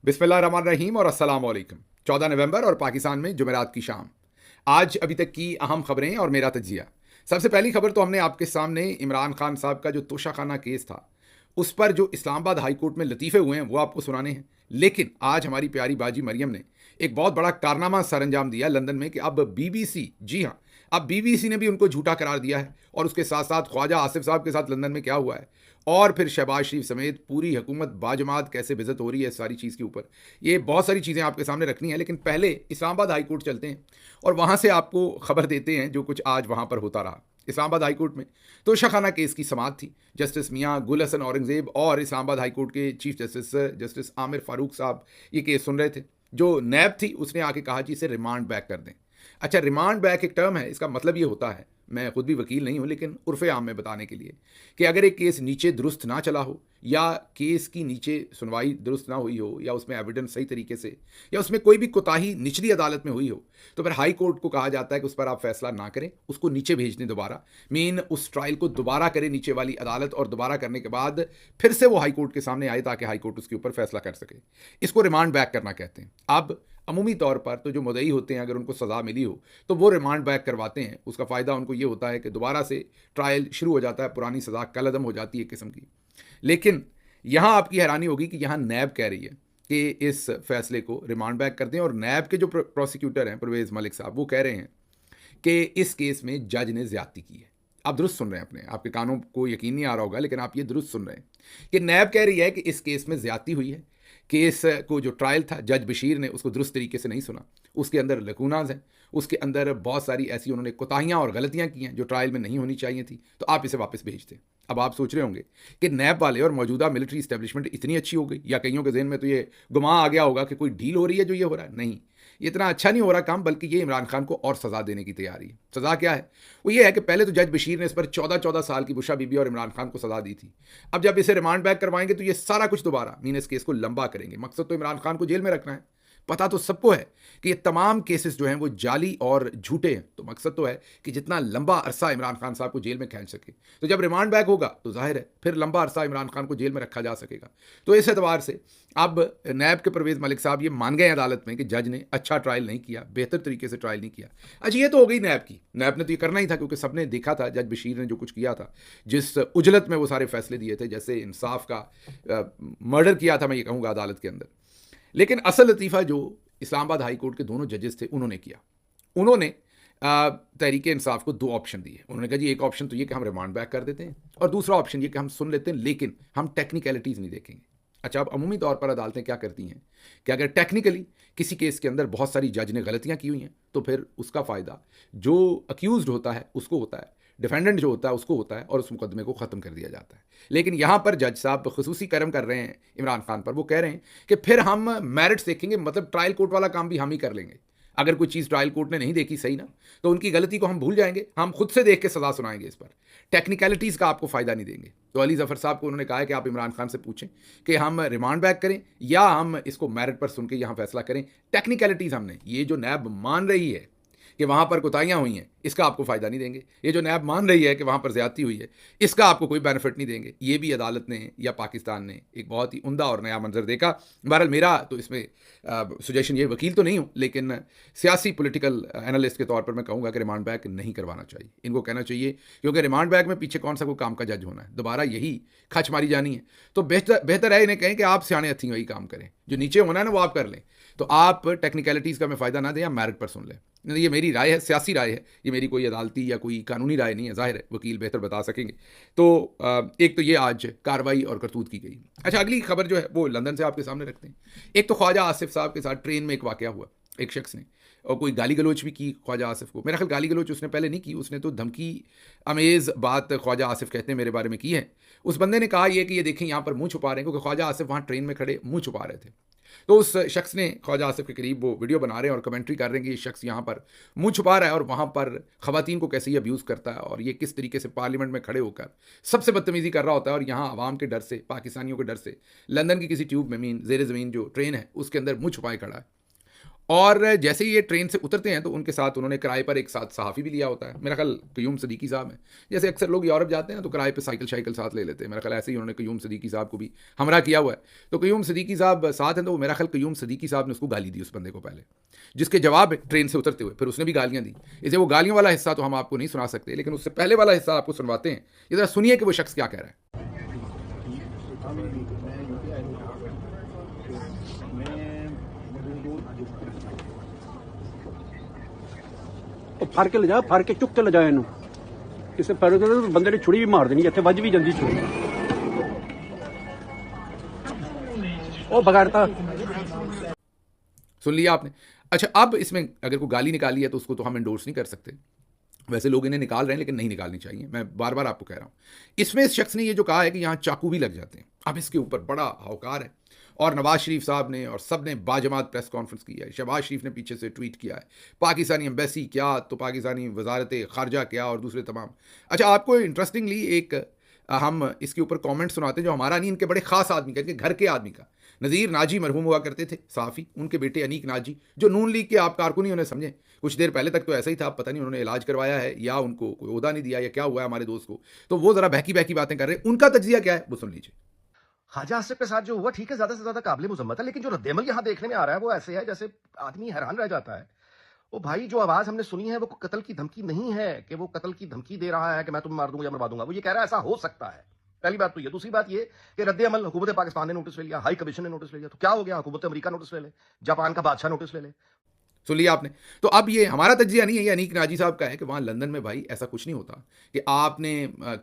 बिस्मिल्लाहिर्रहमानिर्रहीम और अस्सलाम वालेकुम। 14 नवंबर और पाकिस्तान में जुमेरात की शाम। आज अभी तक की अहम खबरें और मेरा तजिया। सबसे पहली खबर तो हमने आपके सामने इमरान खान साहब का जो तोशाखाना केस था उस पर जो इस्लामाबाद हाई कोर्ट में लतीफ़े हुए हैं वो आपको सुनाने हैं। लेकिन आज हमारी प्यारी बाजी मरियम ने एक बहुत बड़ा कारनामा सरअंजाम दिया लंदन में कि अब बीबीसी, जी हाँ, अब बीबीसी ने भी उनको झूठा करार दिया है। और उसके साथ साथ ख्वाजा आसिफ साहब के साथ लंदन में क्या हुआ है और फिर शहबाज शरीफ समेत पूरी हुकूमत बाजमात कैसे बेइज्जत हो रही है, इस सारी चीज़ के ऊपर ये बहुत सारी चीज़ें आपके सामने रखनी है। लेकिन पहले इस्लामाबाद हाई कोर्ट चलते हैं और वहाँ से आपको खबर देते हैं जो कुछ आज वहाँ पर होता रहा। इस्लामाबाद हाई कोर्ट में तो शाखाना केस की समाअत थी। जस्टिस मियाँ गुल हसन औरंगजेब और इस्लामाबाद हाई कोर्ट के chief justice justice Aamir Farooq साहब ये केस सुन रहे थे। जो नैब थी उसने आके कहा कि इसे रिमांड बैक कर दें। अच्छा, रिमांड बैक एक टर्म है, इसका मतलब ये होता है, मैं खुद भी वकील नहीं हूँ लेकिन उर्फ़े आम में बताने के लिए, कि अगर एक केस नीचे दुरुस्त ना चला हो या केस की नीचे सुनवाई दुरुस्त ना हुई हो या उसमें एविडेंस सही तरीके से या उसमें कोई भी कोताही निचली अदालत में हुई हो तो फिर हाई कोर्ट को कहा जाता है कि उस पर आप फैसला ना करें, उसको नीचे भेज दें दोबारा। मीन उस ट्रायल को दोबारा करें नीचे वाली अदालत और दोबारा करने के बाद फिर से वो हाई कोर्ट के सामने आए ताकि हाई कोर्ट उसके ऊपर फैसला कर सके। इसको रिमांड बैक करना कहते हैं। अब अमूमी तौर पर तो जो मुद्दई होते हैं अगर उनको सज़ा मिली हो तो वो रिमांड बैक करवाते हैं। उसका फ़ायदा उनको ये होता है कि दोबारा से ट्रायल शुरू हो जाता है, पुरानी सज़ा कलअदम हो जाती है एक किस्म की। लेकिन यहाँ आपकी हैरानी होगी कि यहाँ नैब कह रही है कि इस फैसले को रिमांड बैक कर दें और नैब के जो प्रोसिक्यूटर हैं परवेज़ मलिक साहब वो कह रहे हैं कि इस केस में जज ने ज़्यादती की है। आप दुरुस्त सुन रहे हैं, अपने आपके कानों को यकीन नहीं आ रहा होगा लेकिन आप ये दुरुस्त सुन रहे हैं कि नैब कह रही है कि इस केस में ज़्यादती हुई है। केस को जो ट्रायल था जज बशीर ने उसको दुरुस्त तरीके से नहीं सुना, उसके अंदर लकूनाज हैं, उसके अंदर बहुत सारी ऐसी उन्होंने कोताहियाँ और गलतियाँ की हैं जो ट्रायल में नहीं होनी चाहिए थी, तो आप इसे वापस भेज दें। अब आप सोच रहे होंगे कि नैब वाले और मौजूदा मिलिट्री इस्टेब्लिशमेंट इतनी अच्छी हो गई, या कईयों के जहन में तो ये गुमा आ गया होगा कि कोई डील हो रही है जो ये हो रहा है। नहीं, ये इतना अच्छा नहीं हो रहा काम, बल्कि ये इमरान खान को और सज़ा देने की तैयारी है। सज़ा क्या है? वो ये है कि पहले तो जज बशीर ने इस पर 14-14 साल की बुशा बीबी और इमरान खान को सज़ा दी थी। अब जब इसे रिमांड बैक करवाएंगे तो ये सारा कुछ दोबारा मीन इस केस को लंबा करेंगे। मकसद तो इमरान खान को जेल में रखना है। पता तो सबको है कि ये तमाम केसेस जो हैं वो जाली और झूठे हैं, तो मकसद तो है कि जितना लंबा अरसा इमरान खान साहब को जेल में खींच सके। तो जब रिमांड बैक होगा तो जाहिर है फिर लंबा अरसा इमरान खान को जेल में रखा जा सकेगा। तो इस एतबार से अब नैब के परवेज़ मलिक साहब ये मान गए अदालत में कि जज ने अच्छा ट्रायल नहीं किया, बेहतर तरीके से ट्रायल नहीं किया। अच्छा, ये तो हो गई नैब की। नैब ने तो ये करना ही था क्योंकि सबने देखा था जज बशीर ने जो कुछ किया था, जिस उजलत में वो सारे फैसले दिए थे, जैसे इंसाफ का मर्डर किया था मैं ये कहूँगा अदालत के अंदर। लेकिन असल लतीफ़ा जो इस्लामाबाद हाई कोर्ट के दोनों जजेस थे उन्होंने किया, उन्होंने तहरीक इंसाफ को दो ऑप्शन दिए। उन्होंने कहा जी एक ऑप्शन तो ये कि हम रिमांड बैक कर देते हैं और दूसरा ऑप्शन ये कि हम सुन लेते हैं लेकिन हम टेक्निकलिटीज़ नहीं देखेंगे। अच्छा, अब अमूमी तौर पर अदालतें क्या करती हैं कि अगर टेक्निकली किसी केस के अंदर बहुत सारी जज ने गलतियां की हुई हैं तो फिर उसका फ़ायदा जो अक्यूज़ड होता है उसको होता है, डिफेंडेंट जो होता है उसको होता है और उस मुकदमे को ख़त्म कर दिया जाता है। लेकिन यहाँ पर जज साहब खसूसी करम कर रहे हैं इमरान खान पर। वो कह रहे हैं कि फिर हम मेरिट्स देखेंगे, मतलब ट्रायल कोर्ट वाला काम भी हम ही कर लेंगे। अगर कोई चीज़ ट्रायल कोर्ट ने नहीं देखी सही ना, तो उनकी गलती को हम भूल जाएंगे, हम खुद से देख के सज़ा सुनाएंगे। इस पर टेक्निकलिटीज़ का आपको फ़ायदा नहीं देंगे। तो अली ज़फ़र साहब को उन्होंने कहा है कि आप इमरान खान से पूछें कि हम रिमांड बैक करें या हम इसको मेरिट पर सुन के यहाँ फैसला करें। टेक्निकलिटीज़ हमने, ये जो नैब मान रही है कि वहाँ पर कोताहियाँ हुई हैं, इसका आपको फ़ायदा नहीं देंगे। ये जो नैब मान रही है कि वहाँ पर ज़्यादती हुई है, इसका आपको कोई बेनिफिट नहीं देंगे। ये भी अदालत ने या पाकिस्तान ने एक बहुत ही उम्दा और नया मंजर देखा। बहरहाल मेरा तो इसमें सजेशन, ये वकील तो नहीं हूँ लेकिन सियासी पॉलिटिकल एनालिस्ट के तौर पर मैं कहूँगा कि रिमांड बैक नहीं करवाना चाहिए। इनको कहना चाहिए क्योंकि रिमांड बैक में पीछे कौन सा कोई काम का जज होना है, दोबारा यही खच मारी जानी है। तो बेहतर है इन्हें कहें कि आप सियाने हथी वही काम करें, जो नीचे होना है ना वो आप कर लें। तो आप टेक्निकलिटीज़ का मैं फ़ायदा ना दें, आप मेरिट पर सुन लें। ये मेरी राय है, सियासी राय है, ये मेरी कोई अदालती या कोई कानूनी राय नहीं है। ज़ाहिर है वकील बेहतर बता सकेंगे। तो एक तो ये आज कार्रवाई और करतूत की गई। अच्छा, अगली खबर जो है वो लंदन से आपके सामने रखते हैं। एक तो ख्वाजा आसिफ साहब के साथ ट्रेन में एक वाक़या हुआ, एक शख्स ने और कोई गाली गलोच भी की ख्वाजा आसिफ को। मेरा ख्याल गाली गलोच उसने पहले नहीं की, उसने तो धमकी अमेज़ बात ख्वाजा आसिफ कहते हैं मेरे बारे में की है। उस बंदे ने कहा ये कि ये देखें यहाँ पर मुँह छुपा रहे हैं, क्योंकि ख्वाजा आसिफ वहाँ ट्रेन में खड़े मुँह छुपा रहे थे। तो उस शख्स ने ख्वाजा आसिफ के करीब वो वीडियो बना रहे हैं और कमेंट्री कर रहे हैं कि ये शख्स यहाँ पर मुंह छुपा रहा है और वहाँ पर ख़वातीन को कैसे ये अब्यूज़ करता है और ये किस तरीके से पार्लियामेंट में खड़े होकर सबसे बदतमीज़ी कर रहा होता है। और यहाँ आवाम के डर से, पाकिस्तानियों के डर से लंदन की किसी ट्यूब में मीन ज़ेर ज़मीन जो ट्रेन है उसके अंदर मुँह छुपाए खड़ा है। और जैसे ही ये ट्रेन से उतरते हैं तो उनके साथ उन्होंने किराए पर एक साथ सहाफ़ी भी लिया होता है, मेरा ख्याल क़य्यूम सदीकी साहब हैं। जैसे अक्सर लोग यूरोप जाते हैं तो किराए पे साइकिल शाइकिल साथ ले लेते हैं, मेरा ख्याल ऐसे ही उन्होंने क़य्यूम सदीकी साहब को भी हमरा किया हुआ है। तो क़य्यूम सदीकी साहब साथ हैं, तो मेरा ख्याल क़य्यूम सदीकी साहब ने उसको गाली दी उस बंदे को पहले, जिसके जवाब में ट्रेन से उतरते हुए फिर उसने भी गालियाँ दी। इसे वो गालियों वाला हिस्सा तो हम आपको नहीं सुना सकते, लेकिन उससे पहले वाला हिस्सा आपको सुनवाते हैं। ये ज़रा सुनिए कि वो शख्स क्या कह रहा है। ਉਹ ਫੜ ਕੇ ਲਿਜਾ, ਫੜ ਕੇ ਚੁੱਕ ਕੇ ਲਿਜਾ ਇਹਨੂੰ। ਕਿਸੇ ਪੈਰ ਤੇ ਬੰਦੇ ਨੇ ਛੁਰੀ ਵੀ ਮਾਰ ਦੇਣੀ, ਇੱਥੇ ਵੱਜ ਵੀ ਜਾਂਦੀ ਛੁਰੀ। ਉਹ ਬਗਾੜਤਾ। सुन लिया आपने। अच्छा, अब इसमें अगर कोई गाली निकाली है तो उसको तो हम एंडोर्स नहीं कर सकते। वैसे लोग इन्हें निकाल रहे हैं, लेकिन नहीं निकालनी चाहिए। मैं बार बार आपको कह रहा हूँ। इसमें इस शख्स ने ये जो कहा है कि यहाँ चाकू भी लग जाते हैं, अब इसके ऊपर बड़ा हौकार है। और नवाज शरीफ साहब ने और सब ने बाजमात प्रेस कॉन्फ्रेंस की है। शहबाज शरीफ ने पीछे से ट्वीट किया है, पाकिस्तानी एम्बेसी क्या, तो पाकिस्तानी वजारत खारजा क्या, और दूसरे तमाम। अच्छा, आपको इंटरेस्टिंगली एक हम इसके ऊपर कमेंट सुनाते हैं जो हमारा नहीं, इनके बड़े ख़ास आदमी का, इनके घर के आदमी का। नज़ीर नाजी मरहूम हुआ करते थे सहाफ़ी, उनके बेटे अनीक नाजी, जो नून लीग के आप कारकुनी उन्हें समझें। कुछ देर पहले तक तो ऐसा ही था, पता नहीं उन्होंने इलाज करवाया है या उनको कोई ओहदा नहीं दिया या क्या हुआ है हमारे दोस्त को। तो वो ज़रा बहकी बहकी बातें कर रहे हैं। उनका तज्जिया क्या है वो सुन लीजिए। ख्वाजा आसिफ के साथ जो हुआ, ठीक है, ज्यादा से ज्यादा काबिल मुजम्मत है, लेकिन जो रद्देमल यहाँ देखने में आ रहा है वो ऐसे है जैसे आदमी हैरान रह जाता है। ओ भाई, जो आवाज हमने सुनी है वो कत्ल की धमकी नहीं है कि वो कत्ल की धमकी दे रहा है कि मैं तुम्हें मार दूंगा या मरवा दूंगा। वो ये कह रहा है ऐसा हो सकता है। पहली बात तो ये। दूसरी बात ये कि रद्द अमल हुकूमत पाकिस्तान ने नोटिस ले लिया, हाई कमीशन ने नोटिस ले लिया, तो क्या हो गया? हुकूमत अमेरिका नोटिस ले ले, जापान का बादशाह नोटिस ले ले। सुन लिया आपने। तो अब ये हमारा तज्जिया नहीं है, ये अनीक नाजी साहब का है कि वहाँ लंदन में भाई ऐसा कुछ नहीं होता कि आपने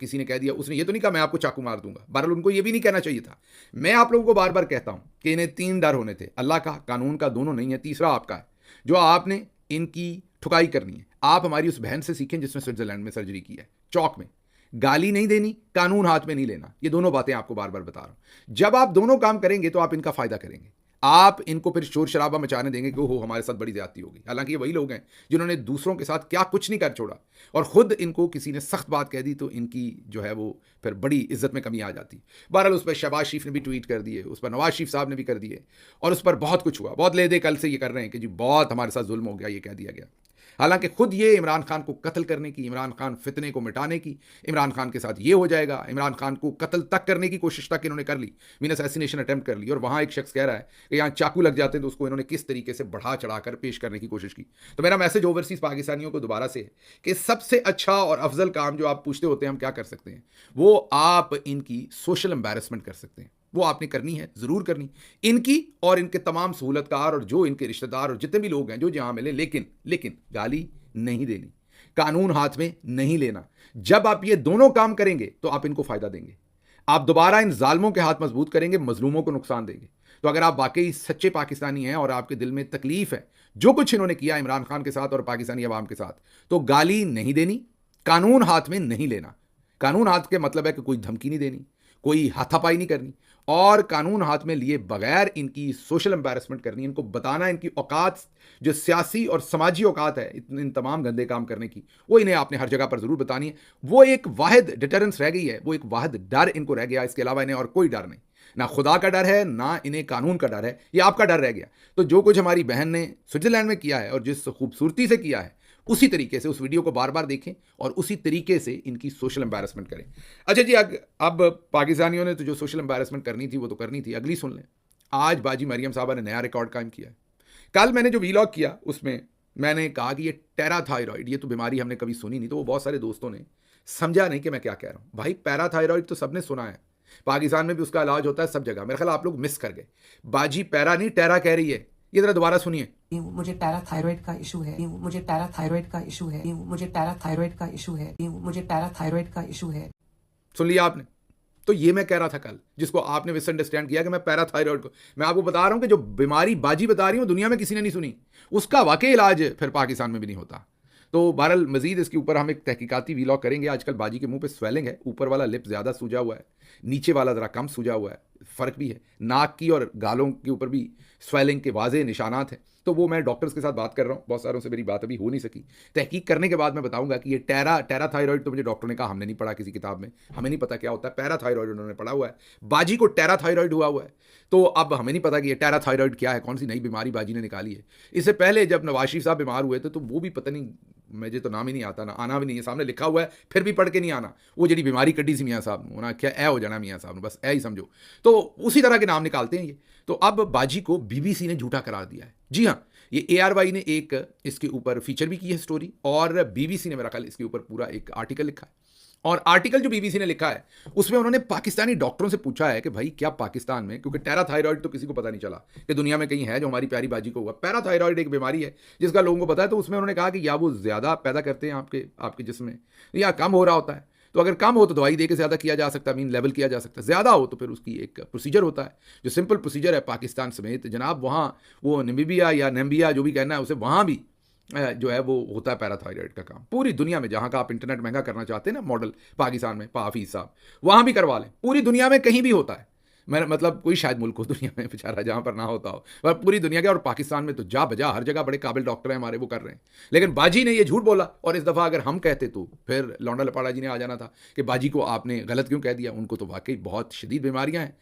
किसी ने कह दिया, उसने ये तो नहीं कहा मैं आपको चाकू मार दूंगा। बहरहाल उनको ये भी नहीं कहना चाहिए था। मैं आप लोगों को बार बार कहता हूँ कि इन्हें 3 डर होने थे, अल्लाह का, कानून का, दोनों नहीं है, तीसरा आपका है, जो आपने इनकी ठुकाई करनी है। आप हमारी उस बहन से सीखें जिसने स्विट्जरलैंड में सर्जरी की है, चौक में। गाली नहीं देनी, कानून हाथ में नहीं लेना, ये दोनों बातें आपको बार बार बता रहा हूं। जब आप दोनों काम करेंगे तो आप इनका फायदा करेंगे। आप इनको फिर शोर शराबा मचाने देंगे कि ओहो हमारे साथ बड़ी ज्यादती होगी। हालांकि ये वही लोग हैं जिन्होंने दूसरों के साथ क्या कुछ नहीं कर छोड़ा, और खुद इनको किसी ने सख्त बात कह दी तो इनकी जो है वो फिर बड़ी इज्जत में कमी आ जाती। बहरहाल उस पर शहबाज शरीफ ने भी ट्वीट कर दिए, उस पर नवाज शरीफ साहब ने भी कर दिए, और उस पर बहुत कुछ हुआ, बहुत ले दे कल से ये कर रहे हैं कि जी बहुत हमारे साथ जुल्म हो गया, ये कह दिया गया। हालांकि खुद ये इमरान खान को कत्ल करने की, इमरान खान फितने को मिटाने की, इमरान खान के साथ ये हो जाएगा, इमरान खान को कत्ल तक करने की कोशिश तक इन्होंने कर ली, मीन असैसिनेशन अटेम्प्ट कर ली। और वहाँ एक शख्स कह रहा है कि यहाँ चाकू लग जाते हैं तो उसको इन्होंने किस तरीके से बढ़ा चढ़ाकर पेश करने की कोशिश की। तो मेरा मैसेज ओवरसीज़ पाकिस्तानियों को दोबारा से है कि सबसे अच्छा और अफजल काम जो आप पूछते होते हैं हम क्या कर सकते हैं, वो आप इनकी सोशल एम्बैरसमेंट कर सकते हैं। वो आपने करनी है, ज़रूर करनी, इनकी और इनके तमाम सहूलतकार और जो इनके रिश्तेदार और जितने भी लोग हैं जो जहाँ मिले। लेकिन गाली नहीं देनी, कानून हाथ में नहीं लेना। जब आप ये दोनों काम करेंगे तो आप इनको फायदा देंगे, आप दोबारा इन जालिमों के हाथ मजबूत करेंगे, मजलूमों को नुकसान देंगे। तो अगर आप वाकई सच्चे पाकिस्तानी हैं और आपके दिल में तकलीफ है जो कुछ इन्होंने किया इमरान खान के साथ और पाकिस्तानी अवाम के साथ, तो गाली नहीं देनी, कानून हाथ में नहीं लेना। कानून हाथ के मतलब है कि कोई धमकी नहीं देनी, कोई हाथापाई नहीं करनी, और कानून हाथ में लिए बगैर इनकी सोशल एम्बैरसमेंट करनी, इनको बताना इनकी औकात जो सियासी और समाजी औकात है इन तमाम गंदे काम करने की, वो इन्हें आपने हर जगह पर ज़रूर बतानी है। वो एक वाहिद डिटरेंस रह गई है, वो एक वाहिद डर इनको रह गया। इसके अलावा इन्हें और कोई डर नहीं, ना खुदा का डर है, ना इन्हें कानून का डर है, ये आपका डर रह गया। तो जो कुछ हमारी बहन ने स्विट्जरलैंड में किया है और जिस खूबसूरती से किया है, उसी तरीके से उस वीडियो को बार बार देखें और उसी तरीके से इनकी सोशल एम्बैरसमेंट करें। अच्छा जी, अब पाकिस्तानियों ने तो जो सोशल एम्बैरसमेंट करनी थी वो तो करनी थी, अगली सुन लें। आज बाजी मरियम साहबा ने नया रिकॉर्ड कायम किया है। कल मैंने जो वीलॉग किया उसमें मैंने कहा कि ये पैराथायरॉइड, ये तो बीमारी हमने कभी सुनी नहीं, तो वो बहुत सारे दोस्तों ने समझा नहीं कि मैं क्या कह रहा हूँ। भाई पैराथायरॉइड तो सबने सुना है, पाकिस्तान में भी उसका इलाज होता है सब जगह। मेरा ख्याल आप लोग मिस कर गए। बाजी पैरा नहीं टेरा कह रही है, ये जरा दोबारा सुनिए। मुझे पैराथायरॉइड का इशू है, मुझे पैराथायरॉइड का इशू है, मुझे पैराथायरॉइड का इशू है, मुझे पैराथायरॉइड का इशू है। सुन लिया आपने? तो ये मैं कह रहा था कल, जिसको आपने मिसअंडरस्टैंड किया कि मैं पैराथायरॉइड को, मैं आपको बता रहा हूं कि जो बीमारी बाजी बता रही हूं दुनिया में किसी ने नहीं सुनी, उसका वाकई इलाज फिर पाकिस्तान में भी नहीं होता। तो बहरहाल मजीद इसके ऊपर हम एक तहकीकाती वीलॉग करेंगे। आजकल बाजी के मुंह पे स्वेलिंग है, ऊपर वाला लिप ज़्यादा सूजा हुआ है, नीचे वाला ज़रा कम सूजा हुआ है, फ़र्क भी है, नाक की और गालों के ऊपर भी स्वेलिंग के वाज़े निशानात हैं। तो वो मैं डॉक्टर्स के साथ बात कर रहा हूँ, बहुत सारों से मेरी बात अभी हो नहीं सकी। तहकीक करने के बाद मैं बताऊंगा कि ये टेराथायरॉयड तो मुझे डॉक्टर ने कहा हमने नहीं पढ़ा किसी किताब में, हमें नहीं पता क्या होता है। पैराथायरॉयड उन्होंने पढ़ा हुआ है, बाजी को टेराथायरॉयड हुआ है। तो अब हमें नहीं पता कि ये टेराथायरॉयड क्या है, कौन सी नई बीमारी बाजी ने निकाली है। इससे पहले जब नवाज शरीफ साहब बीमार हुए थे तो वो भी पता नहीं, मुझे तो नाम ही नहीं आता, ना आना भी नहीं है, सामने लिखा हुआ है फिर भी पढ़ के नहीं आना। वो जी बीमारी कड्डी सी मियाँ साहब ने, उन्हें क्या ए हो जाना मियाँ साहब ने, बस ए ही समझो। तो उसी तरह के नाम निकालते हैं ये। तो अब बाजी को बीबीसी ने झूठा करार दिया है। जी हाँ, ये ARY ने एक इसके ऊपर फीचर भी की है स्टोरी, और बीबीसी ने मेरा ख्याल इसके ऊपर पूरा एक आर्टिकल लिखा है। और आर्टिकल जो बीबीसी ने लिखा है उसमें उन्होंने पाकिस्तानी डॉक्टरों से पूछा है कि भाई क्या पाकिस्तान में, क्योंकि टेराथायरॉयड तो किसी को पता नहीं चला कि दुनिया में कहीं है जो हमारी प्यारी बाजी को हुआ। पैराथायरॉयड एक बीमारी है जिसका लोगों को पता है। तो उसमें उन्होंने कहा कि या वो ज़्यादा पैदा करते हैं आपके जिस्म में, या कम हो रहा होता है। तो अगर कम हो तो दवाई दे के ज़्यादा किया जा सकता है, मीन लेवल किया जा सकता है। ज़्यादा हो तो फिर उसकी एक प्रोसीजर होता है जो सिंपल प्रोसीजर है पाकिस्तान समेत जनाब, वहाँ वो नमीबिया या नम्बिया जो भी कहना है उसे, वहाँ भी जो है वो होता है पैराथायरॉयड का काम। पूरी दुनिया में जहाँ का आप इंटरनेट महंगा करना चाहते हैं ना मॉडल, पाकिस्तान में हाफिज साहब वहाँ भी करवा लें, पूरी दुनिया में कहीं भी होता है। मैं मतलब कोई शायद मुल्क हो दुनिया में बेचारा जहाँ पर ना होता हो, पर पूरी दुनिया के, और पाकिस्तान में तो जा बजा हर जगह बड़े काबिल डॉक्टर हैं हमारे, वो कर रहे हैं। लेकिन बाजी ने ये झूठ बोला, और इस दफ़ा अगर हम कहते तो फिर लौंडा लपाड़ा जी ने आ जाना था कि बाजी को आपने गलत क्यों कह दिया, उनको तो वाकई बहुत शदीद बीमारियाँ हैं।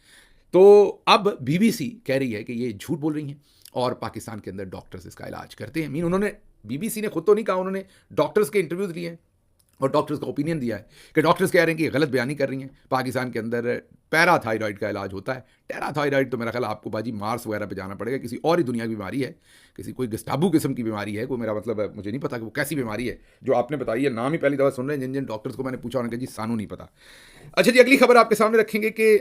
तो अब बीबीसी कह रही है कि ये झूठ बोल रही हैं और पाकिस्तान के अंदर डॉक्टर्स इसका इलाज करते हैं। मीन उन्होंने, बीबीसी ने खुद तो नहीं कहा, उन्होंने डॉक्टर्स के इंटरव्यूज़ लिए हैं और डॉक्टर्स का ओपिनियन दिया है कि डॉक्टर्स कह रहे हैं कि गलत बयानी कर रही हैं। पाकिस्तान के अंदर पैराथायरॉयड का इलाज होता है। टेराथायरॉयड तो मेरा ख्याल आपको बाजी मार्स वगैरह पे जाना पड़ेगा, किसी और ही दुनिया की बीमारी है, किसी कोई गस्ताबू किस्म की बीमारी है, कोई मेरा मतलब है, मुझे नहीं पता कि वो कैसी बीमारी है जो आपने बताई है। नाम ही पहली दफ़ा सुन रहे हैं। जिन डॉक्टर्स को मैंने पूछा उन्होंने कहा जी सानू नहीं पता। अच्छा जी, अगली खबर आपके सामने रखेंगे कि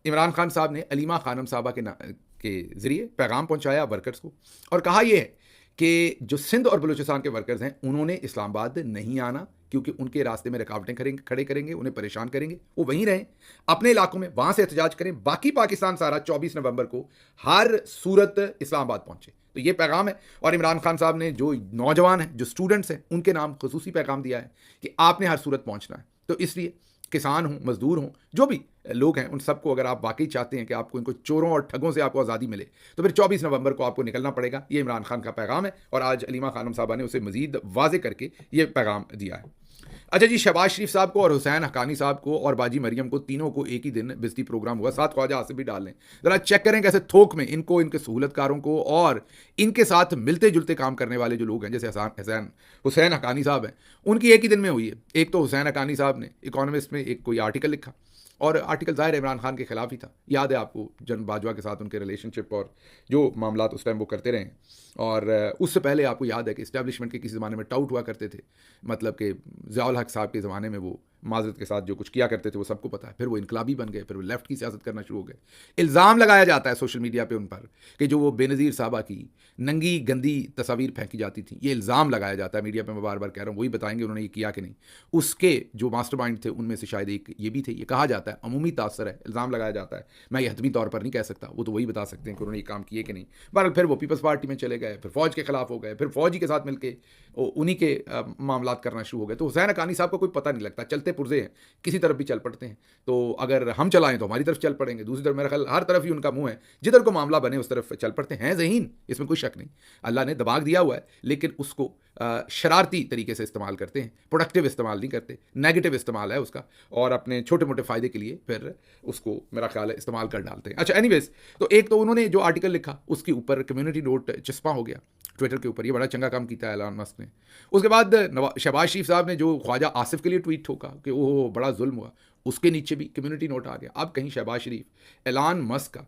इमरान खान साहब ने अलीमा खानम साहबा के ज़रिए पैगाम पहुँचाया वर्कर्स को, और कहा यह है कि जो सिंध और बलूचिस्तान के वर्कर्स हैं उन्होंने इस्लामाबाद नहीं आना, क्योंकि उनके रास्ते में रुकावटें खड़े करेंगे, उन्हें परेशान करेंगे। वो वहीं रहें अपने इलाकों में, वहाँ से एहतजाज करें। बाकी पाकिस्तान सारा 24 नवंबर को हर सूरत इस्लामाबाद पहुँचे। तो ये पैगाम है। और इमरान खान साहब ने जो नौजवान हैं, जो स्टूडेंट्स हैं, उनके नाम खसूसी पैगाम दिया है कि आपने हर सूरत पहुँचना है। तो इसलिए किसान हों, मजदूर हों, जो भी लोग हैं, उन सबको अगर आप वाकई चाहते हैं कि आपको इनको चोरों और ठगों से आपको आज़ादी मिले, तो फिर 24 नवंबर को आपको निकलना पड़ेगा। ये इमरान खान का पैगाम है, और आज अलीमा खानम साहबा ने उसे मजीद वाजे करके ये पैगाम दिया है। अच्छा जी, शहबाज शरीफ साहब को और हुसैन हक्कानी साहब को और बाजी मरियम को, तीनों को एक ही दिन बिजली प्रोग्राम हुआ, साथ ख्वाजा आसिफ भी डाल लें। ज़रा चेक करें कैसे थोक में इनको, इनके सहूलतकारों को और इनके साथ मिलते जुलते काम करने वाले जो लोग हैं, जैसे हुसैन हक्कानी साहब हैं, उनकी एक ही दिन में हुई है। एक तो हुसैन हक्कानी साहब ने इकोनॉमिस्ट में एक कोई आर्टिकल लिखा, और आर्टिकल ज़ाहिर इमरान खान के खिलाफ ही था। याद है आपको जन बाजवा के साथ उनके रिलेशनशिप और जो मामला उस टाइम वो करते रहे। और उससे पहले आपको याद है कि इस्टेब्लिशमेंट के किसी ज़माने में टाउट हुआ करते थे, मतलब कि ज़ियाउल हक साहब के ज़माने में वो माजरत के साथ जो कुछ किया करते थे वो सबको पता है। फिर वो इनकलाबी बन गए, फिर वो लेफ्ट की सियासत करना शुरू हो गए। इल्ज़ाम लगाया जाता है सोशल मीडिया पे उन पर कि जो वो बेनज़ीर साहबा की नंगी गंदी तस्वीर फेंकी जाती थी, ये इल्ज़ाम लगाया जाता है मीडिया पे। मैं बार बार कह रहा हूँ, वही बताएंगे उन्होंने ये किया कि नहीं। उसके जो मास्टरमाइंड थे उनमें से शायद एक ये भी थे। ये कहा जाता है, अमूमी तासर है, इल्ज़ाम लगाया जाता है। मैं ये हतमी तौर पर नहीं कह सकता, वो तो वही बता सकते हैं कि उन्होंने ये काम किए कि नहीं। बहरहाल फिर वो पीपल्स पार्टी में चले गए, फिर फ़ौज के खिलाफ हो गए, फिर फ़ौजी के साथ मिलकर उन्हीं के मामलात करना शुरू हो गए। तो हुसैन हक्कानी साहब को कोई पता नहीं लगता, चलते पुर्जे हैं, किसी तरफ भी चल पड़ते हैं। तो अगर हम चलाएं तो हमारी तरफ चल पड़ेंगे, दूसरी तरफ मेरा ख्याल हर तरफ ही उनका मुंह है, जिधर को मामला बने उस तरफ चल पड़ते हैं। ज़हीन, इसमें कोई शक नहीं, अल्लाह ने दिमाग दिया हुआ है, लेकिन उसको शरारती तरीके से इस्तेमाल करते हैं, प्रोडक्टिव इस्तेमाल नहीं करते, नेगेटिव इस्तेमाल है उसका, और अपने छोटे मोटे फ़ायदे के लिए फिर उसको मेरा ख्याल है इस्तेमाल कर डालते हैं। अच्छा, एनीवेज, तो एक तो उन्होंने जो आर्टिकल लिखा उसके ऊपर कम्युनिटी नोट चस्पा हो गया ट्विटर के ऊपर, ये बड़ा चंगा काम किया है एलन मस्क ने। उसके बाद शहबाज शरीफ साहब ने जो ख्वाजा आसिफ के लिए ट्वीट ठोका कि ओह बड़ा जुल्म हुआ, उसके नीचे भी कम्युनिटी नोट आ गया। अब कहीं शहबाज शरीफ एलन मस्क का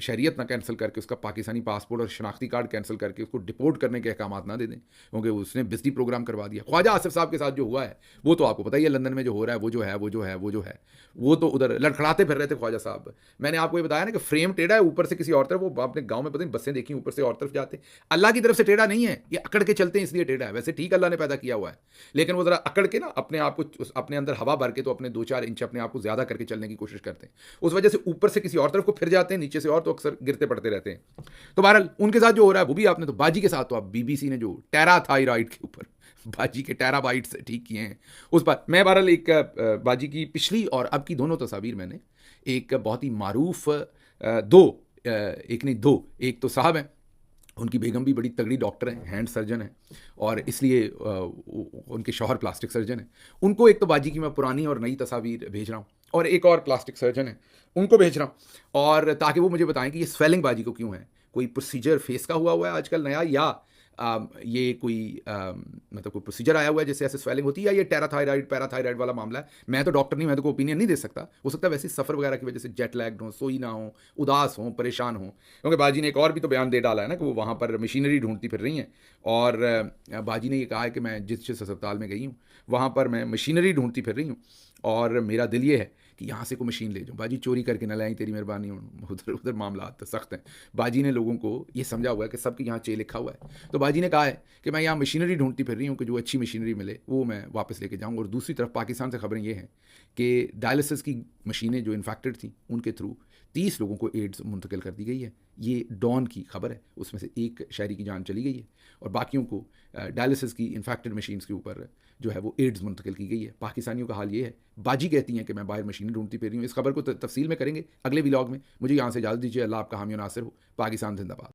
शरीयत ना कैंसिल करके उसका पाकिस्तानी पासपोर्ट और शनाख्ती कार्ड कैंसिल करके उसको डिपोर्ट करने के अहकाम ना दे दें, क्योंकि उसने बिजली प्रोग्राम करवा दिया। ख्वाजा आसिफ साहब के साथ जो हुआ है वो तो आपको पता ही है, लंदन में जो हो रहा है वो तो उधर लड़खड़ाते फिर रहे थे ख्वाजा साहब। मैंने आपको ये बताया ना कि फ्रेम टेढ़ा है, ऊपर से किसी और तरफ, वो अपने गाँव में पता नहीं बसें देखी ऊपर से और तरफ जाते, अल्लाह की तरफ से टेढ़ा नहीं है, ये अकड़ के चलते हैं इसलिए टेढ़ा है। वैसे ठीक अल्लाह ने पैदा किया हुआ है, लेकिन वो ज़रा अकड़ के ना अपने आप को, अपने अंदर हवा भर के, तो अपने 2-4 इंच अपने आप को ज़्यादा करके चलने की कोशिश करते हैं। उस वजह से ऊपर से किसी और तरफ को फिर जाते हैं, नीचे से और, तो अक्सर गिरते पड़ते रहते हैं। तो बहरहाल उनके साथ जो हो रहा है वो भी आपने, तो बाजी के साथ तो आप बीबीसी ने जो टेराथायरॉयड के ऊपर बाजी के टेराबाइट्स ठीक किए हैं उस पर। मैं बहरहाल एक बाजी की पिछली और अब की दोनों तस्वीर मैंने एक बहुत ही मारूफ एक नहीं दो, एक तो साहब हैं, उनकी बेगम भी बड़ी तगड़ी डॉक्टर हैं, हैंड सर्जन हैं, और इसलिए उनके शौहर प्लास्टिक सर्जन हैं। उनको एक तो बाजी की मैं पुरानी और नई तस्वीर भेज रहा हूँ, और एक और प्लास्टिक सर्जन है उनको भेज रहा हूँ, और ताकि वो मुझे बताएं कि ये स्वेलिंग बाजी को क्यों है। कोई प्रोसीजर फेस का हुआ है आजकल नया, या ये कोई मतलब कोई प्रोसीजर आया हुआ है जिससे ऐसे स्वेलिंग होती है, या ये टेराथायराइड पैराथायराइड वाला मामला है। मैं तो डॉक्टर नहीं, मैं तो कोई ओपिनियन नहीं दे सकता। हो सकता है वैसे सफ़र वगैरह की वजह से जेट लैग्ड हो, सोई ना हो, उदास हो, परेशान हो। क्योंकि बाजी ने एक और भी तो बयान दे डाला है ना कि वो वहाँ पर मशीनरी ढूंढती फिर रही हैं, और बाजी ने ये कहा है कि मैं जिस अस्पताल में गई हूँ वहाँ पर मैं मशीनरी ढूंढती फिर रही हूँ, और मेरा दिल ये है कि यहाँ से कोई मशीन ले जाऊँ। बाजी चोरी करके न लाई, तेरी मेहरबानी, उधर उधर मामला तो सख्त हैं। बाजी ने लोगों को ये समझा हुआ है कि सबके यहाँ चे लिखा हुआ है, तो बाजी ने कहा है कि मैं यहाँ मशीनरी ढूंढती फिर रही हूँ कि जो अच्छी मशीनरी मिले वो मैं वापस लेके जाऊँ। और दूसरी तरफ पाकिस्तान से खबरें ये हैं कि डायलिसिस की मशीनें जो इन्फेक्टेड थी उनके थ्रू 30 लोगों को एड्स मुंतकिल कर दी गई है। ये डॉन की खबर है, उसमें से एक शहरी की जान चली गई है, और बाकियों को डायलिसिस की इन्फेक्टेड मशीन्स के ऊपर जो है वो एड्स मुंतकिल की गई है। पाकिस्तानियों का हाल ये है। बाजी कहती हैं कि मैं बाहर मशीनें ढूंढती फिर रही हूँ। इस खबर को तफसील में करेंगे अगले व्लॉग में। मुझे यहाँ से इजाज़त दीजिए। अल्लाह आपका हामी और नासिर हो। पाकिस्तान जिंदाबाद।